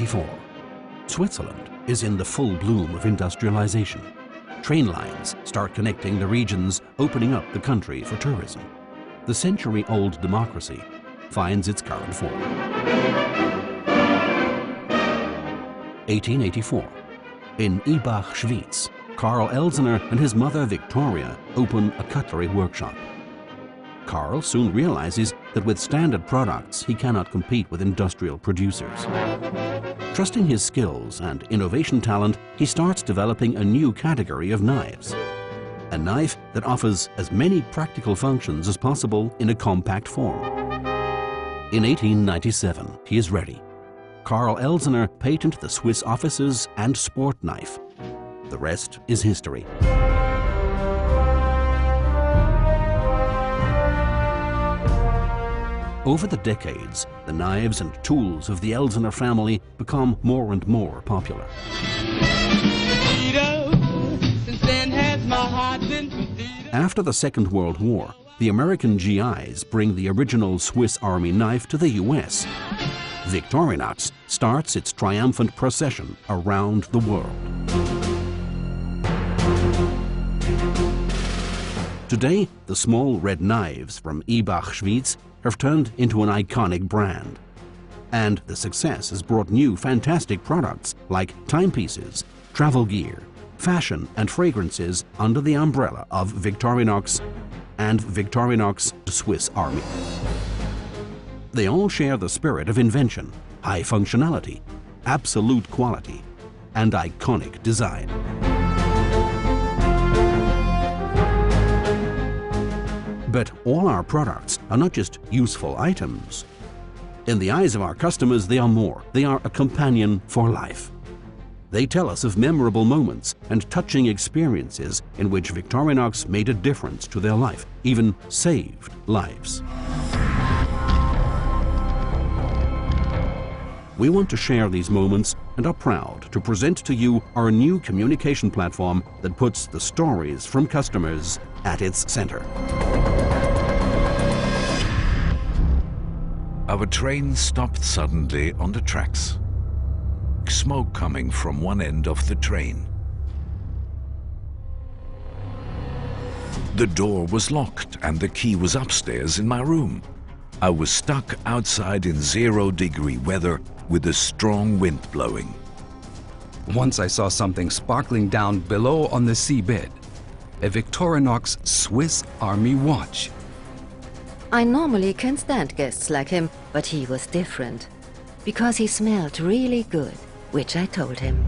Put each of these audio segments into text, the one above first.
1884. Switzerland is in the full bloom of industrialization. Train lines start connecting the regions, opening up the country for tourism. The century-old democracy finds its current form. 1884. In Ibach, Schwyz, Karl Elsener and his mother Victoria open a cutlery workshop. Karl soon realizes that with standard products he cannot compete with industrial producers. Trusting his skills and innovation talent, he starts developing a new category of knives. A knife that offers as many practical functions as possible in a compact form. In 1897, he is ready. Karl Elsener patented the Swiss offices and sport knife. The rest is history. Over the decades, the knives and tools of the Elsener family become more and more popular. After the Second World War, the American GIs bring the original Swiss Army knife to the US. Victorinox starts its triumphant procession around the world. Today, the small red knives from Ibach, Schwyz have turned into an iconic brand. And the success has brought new fantastic products like timepieces, travel gear, fashion and fragrances under the umbrella of Victorinox and Victorinox Swiss Army. They all share the spirit of invention, high functionality, absolute quality, and iconic design. But all our products are not just useful items. In the eyes of our customers, they are more. They are a companion for life. They tell us of memorable moments and touching experiences in which Victorinox made a difference to their life, even saved lives. We want to share these moments and are proud to present to you our new communication platform that puts the stories from customers at its center. Our train stopped suddenly on the tracks. Smoke coming from one end of the train. The door was locked and the key was upstairs in my room. I was stuck outside in 0-degree weather with a strong wind blowing. Once I saw something sparkling down below on the seabed. A Victorinox Swiss Army watch. I normally can't stand guests like him, but he was different. Because he smelled really good, which I told him.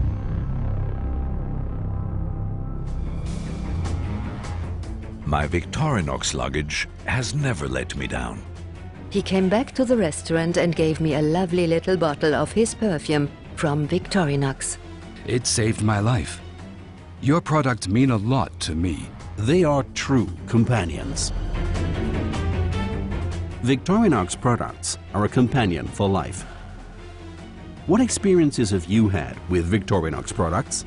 My Victorinox luggage has never let me down. He came back to the restaurant and gave me a lovely little bottle of his perfume from Victorinox. It saved my life. Your products mean a lot to me. They are true companions. Victorinox products are a companion for life. What experiences have you had with Victorinox products?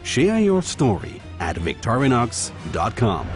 Share your story at Victorinox.com.